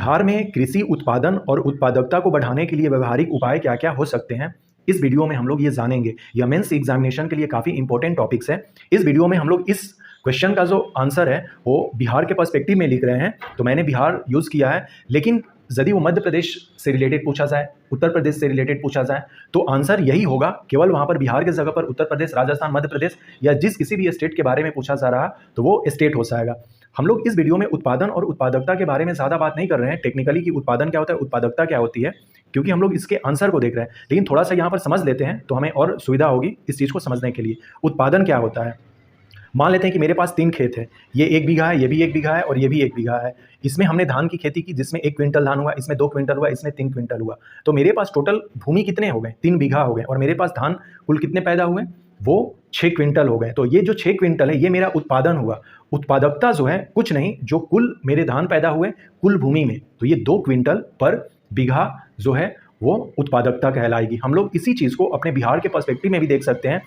बिहार में कृषि उत्पादन और उत्पादकता को बढ़ाने के लिए व्यवहारिक उपाय क्या क्या हो सकते हैं, इस वीडियो में हम लोग ये जानेंगे। यह मेंस एग्जामिनेशन के लिए काफ़ी इंपॉर्टेंट टॉपिक्स है। इस वीडियो में हम लोग इस क्वेश्चन का जो आंसर है वो बिहार के पर्सपेक्टिव में लिख रहे हैं, तो मैंने बिहार यूज़ किया है। लेकिन यदि वो मध्य प्रदेश से रिलेटेड पूछा जाए, उत्तर प्रदेश से रिलेटेड पूछा जाए, तो आंसर यही होगा। केवल वहाँ पर बिहार की जगह पर उत्तर प्रदेश, राजस्थान, मध्य प्रदेश या जिस किसी भी स्टेट के बारे में पूछा जा रहा तो वो स्टेट हो जाएगा। हम लोग इस वीडियो में उत्पादन और उत्पादकता के बारे में ज़्यादा बात नहीं कर रहे हैं टेक्निकली कि उत्पादन क्या होता है, उत्पादकता क्या होती है, क्योंकि हम लोग इसके आंसर को देख रहे हैं। लेकिन थोड़ा सा यहाँ पर समझ लेते हैं तो हमें और सुविधा होगी इस चीज़ को समझने के लिए। उत्पादन क्या होता है, मान लेते हैं कि मेरे पास 3 खेत है, ये 1 बीघा है, ये भी 1 बीघा है और ये भी 1 बीघा है। इसमें हमने धान की खेती की जिसमें 1 क्विंटल धान हुआ, इसमें 2 क्विंटल हुआ, इसमें 3 क्विंटल हुआ। तो मेरे पास टोटल भूमि कितने हो गए, 3 बीघा हो गए, और मेरे पास धान कुल कितने पैदा हुए, वो 6 क्विंटल हो गए। तो ये जो 6 क्विंटल है ये मेरा उत्पादन हुआ। उत्पादकता जो है कुछ नहीं, जो कुल मेरे धान पैदा हुए कुल भूमि में, तो ये 2 क्विंटल पर बीघा जो है वो उत्पादकता कहलाएगी। हम लोग इसी चीज़ को अपने बिहार के पर्सपेक्टिव में भी देख सकते हैं।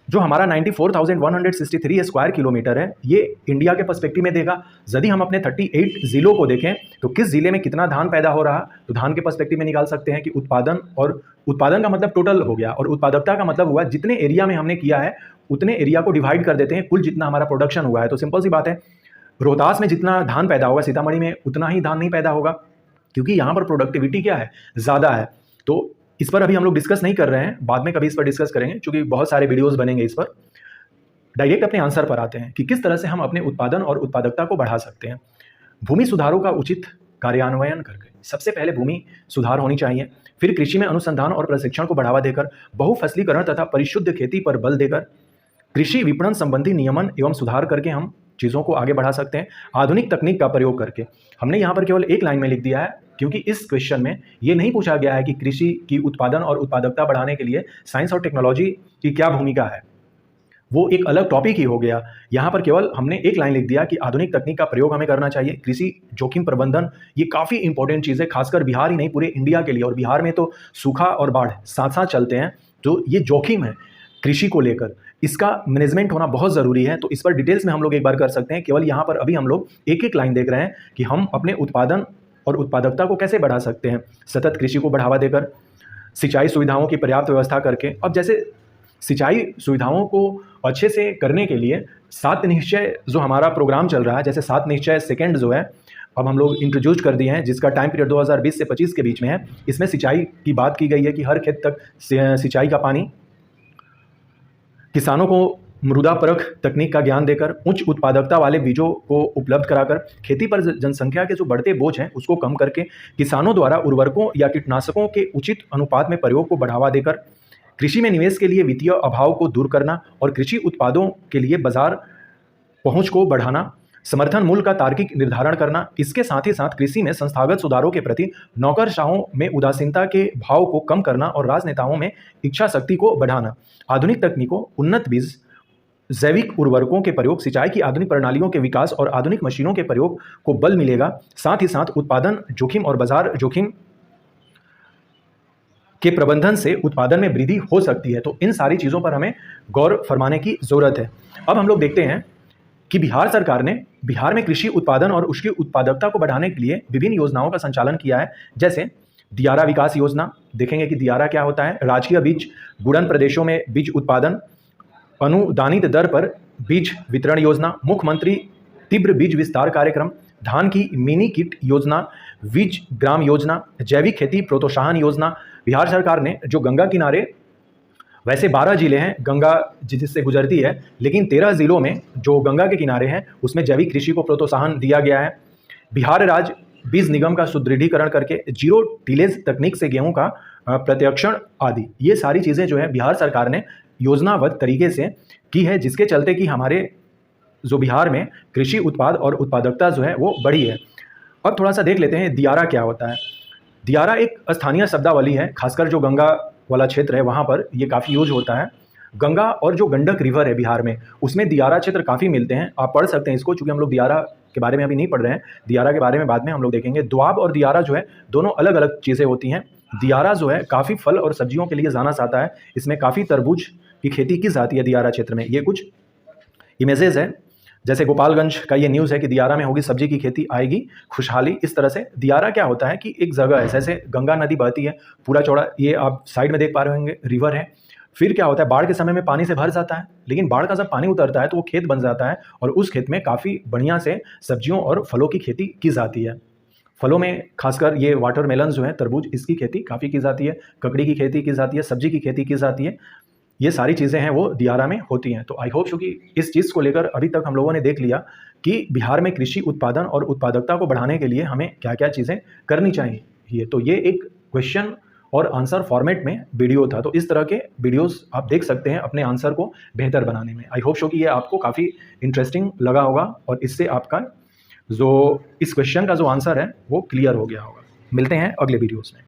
जो हमारा 94,163 स्क्वायर किलोमीटर है, ये इंडिया के पर्सपेक्टिव में देगा। यदि हम अपने 38 ज़िलों को देखें तो किस ज़िले में कितना धान पैदा हो रहा, तो धान के पर्सपेक्टिव में निकाल सकते हैं कि उत्पादन, और उत्पादन का मतलब टोटल हो गया, और उत्पादकता का मतलब हुआ जितने एरिया में हमने किया है उतने एरिया को डिवाइड कर देते हैं कुल जितना हमारा प्रोडक्शन हुआ है। तो सिंपल सी बात है, रोहतास में जितना धान पैदा होगा सीतामढ़ी में उतना ही धान नहीं पैदा होगा, क्योंकि यहाँ पर प्रोडक्टिविटी क्या है, ज़्यादा है। तो इस पर अभी हम लोग डिस्कस नहीं कर रहे हैं, बाद में कभी इस पर डिस्कस करेंगे, क्योंकि बहुत सारे वीडियोस बनेंगे इस पर। डायरेक्ट अपने आंसर पर आते हैं कि किस तरह से हम अपने उत्पादन और उत्पादकता को बढ़ा सकते हैं। भूमि सुधारों का उचित कार्यान्वयन करके सबसे पहले भूमि सुधार होनी चाहिए। फिर कृषि में अनुसंधान और प्रशिक्षण को बढ़ावा देकर, बहुफसलीकरण तथा परिशुद्ध खेती पर बल देकर, कृषि विपणन संबंधी नियमन एवं सुधार करके हम चीज़ों को आगे बढ़ा सकते हैं। आधुनिक तकनीक का प्रयोग करके, हमने यहाँ पर केवल एक लाइन में लिख दिया है, क्योंकि इस क्वेश्चन में ये नहीं पूछा गया है कि कृषि की उत्पादन और उत्पादकता बढ़ाने के लिए साइंस और टेक्नोलॉजी की क्या भूमिका है, वो एक अलग टॉपिक ही हो गया। यहाँ पर केवल हमने एक लाइन लिख दिया कि आधुनिक तकनीक का प्रयोग हमें करना चाहिए। कृषि जोखिम प्रबंधन ये काफ़ी इंपॉर्टेंट चीज़ है, खासकर बिहार ही नहीं पूरे इंडिया के लिए, और बिहार में तो सूखा और बाढ़ साथ साथ चलते हैं। तो ये जोखिम है कृषि को लेकर, इसका मैनेजमेंट होना बहुत ज़रूरी है। तो इस पर डिटेल्स में हम लोग एक बार कर सकते हैं। केवल यहाँ पर अभी हम लोग एक एक लाइन देख रहे हैं कि हम अपने उत्पादन और उत्पादकता को कैसे बढ़ा सकते हैं। सतत कृषि को बढ़ावा देकर, सिंचाई सुविधाओं की पर्याप्त व्यवस्था करके। अब जैसे सिंचाई सुविधाओं को अच्छे से करने के लिए 7 निश्चय जो हमारा प्रोग्राम चल रहा है, जैसे 7 निश्चय सेकेंड जो है अब हम लोग इंट्रोड्यूस कर दिए हैं, जिसका टाइम पीरियड 2020 से 25 के बीच में है। इसमें सिंचाई की बात की गई है कि हर खेत तक सिंचाई का पानी, किसानों को मृदा परख तकनीक का ज्ञान देकर, उच्च उत्पादकता वाले बीजों को उपलब्ध कराकर, खेती पर जनसंख्या के जो बढ़ते बोझ हैं उसको कम करके, किसानों द्वारा उर्वरकों या कीटनाशकों के उचित अनुपात में प्रयोग को बढ़ावा देकर, कृषि में निवेश के लिए वित्तीय अभाव को दूर करना और कृषि उत्पादों के लिए बाजार पहुंच को बढ़ाना, समर्थन मूल्य का तार्किक निर्धारण करना। इसके साथ ही साथ कृषि में संस्थागत सुधारों के प्रति नौकरशाहों में उदासीनता के भाव को कम करना और राजनेताओं में इच्छा शक्ति को बढ़ाना। आधुनिक तकनीकों, उन्नत बीज, जैविक उर्वरकों के प्रयोग, सिंचाई की आधुनिक प्रणालियों के विकास और आधुनिक मशीनों के प्रयोग को बल मिलेगा। साथ ही साथ उत्पादन जोखिम और बाजार जोखिम के प्रबंधन से उत्पादन में वृद्धि हो सकती है। तो इन सारी चीज़ों पर हमें गौर फरमाने की ज़रूरत है। अब हम लोग देखते हैं कि बिहार सरकार ने बिहार में कृषि उत्पादन और उसकी उत्पादकता को बढ़ाने के लिए विभिन्न योजनाओं का संचालन किया है। जैसे दियारा विकास योजना, देखेंगे कि दियारा क्या होता है। राजकीय बीज गुणन प्रदेशों में बीज उत्पादन, अनुदानित दर पर बीज वितरण योजना, मुख्यमंत्री तीव्र बीज विस्तार कार्यक्रम, धान की मिनी किट योजना, बीज ग्राम योजना, जैविक खेती प्रोत्साहन योजना। बिहार सरकार ने जो गंगा किनारे, वैसे 12 जिले हैं गंगा जिससे गुजरती है, लेकिन 13 जिलों में जो गंगा के किनारे हैं उसमें जैविक कृषि को प्रोत्साहन दिया गया है। बिहार राज्य बीज निगम का सुदृढ़ीकरण करके जीरो टिलेज तकनीक से गेहूं का प्रत्यक्षण आदि, ये सारी चीज़ें जो है बिहार सरकार ने योजनाबद्ध तरीके से की है, जिसके चलते कि हमारे जो बिहार में कृषि उत्पाद और उत्पादकता जो है वो बढ़ी है। अब थोड़ा सा देख लेते हैं दियारा क्या होता है। दियारा एक स्थानीय शब्दावली है, खासकर जो गंगा वाला क्षेत्र है वहाँ पर ये काफ़ी यूज होता है। गंगा और जो गंडक रिवर है बिहार में, उसमें दियारा क्षेत्र काफ़ी मिलते हैं। आप पढ़ सकते हैं इसको, चूँकि हम लोग दियारा के बारे में अभी नहीं पढ़ रहे हैं, दियारा के बारे में बाद में हम लोग देखेंगे। दोआब और दियारा जो है दोनों अलग अलग चीज़ें होती हैं। दियारा जो है काफ़ी फल और सब्जियों के लिए जाना जाता है। इसमें काफ़ी तरबूज की खेती की जाती है दियारा क्षेत्र में। ये कुछ इमेजेस है जैसे गोपालगंज का ये न्यूज़ है कि दियारा में होगी सब्जी की खेती, आएगी खुशहाली। इस तरह से दियारा क्या होता है कि एक जगह है, जैसे गंगा नदी बहती है पूरा चौड़ा, ये आप साइड में देख पा रहे होंगे रिवर है। फिर क्या होता है, बाढ़ के समय में पानी से भर जाता है, लेकिन बाढ़ का जब पानी उतरता है तो वो खेत बन जाता है और उस खेत में काफ़ी बढ़िया से सब्जियों और फलों की खेती की जाती है। फलों में खासकर ये वाटरमेलन जो है, तरबूज, इसकी खेती काफ़ी की जाती है, ककड़ी की खेती की जाती है, सब्जी की खेती की जाती है। ये सारी चीज़ें हैं वो दियारा में होती हैं। तो आई होप सो कि इस चीज़ को लेकर अभी तक हम लोगों ने देख लिया कि बिहार में कृषि उत्पादन और उत्पादकता को बढ़ाने के लिए हमें क्या-क्या चीज़ें करनी चाहिए। तो ये एक क्वेश्चन और आंसर फॉर्मेट में वीडियो था। तो इस तरह के वीडियोज़ आप देख सकते हैं अपने आंसर को बेहतर बनाने में। आई होप सो कि ये आपको काफ़ी इंटरेस्टिंग लगा होगा और इससे आपका जो इस क्वेश्चन का जो आंसर है वो क्लियर हो गया होगा। मिलते हैं अगले वीडियोज़ में।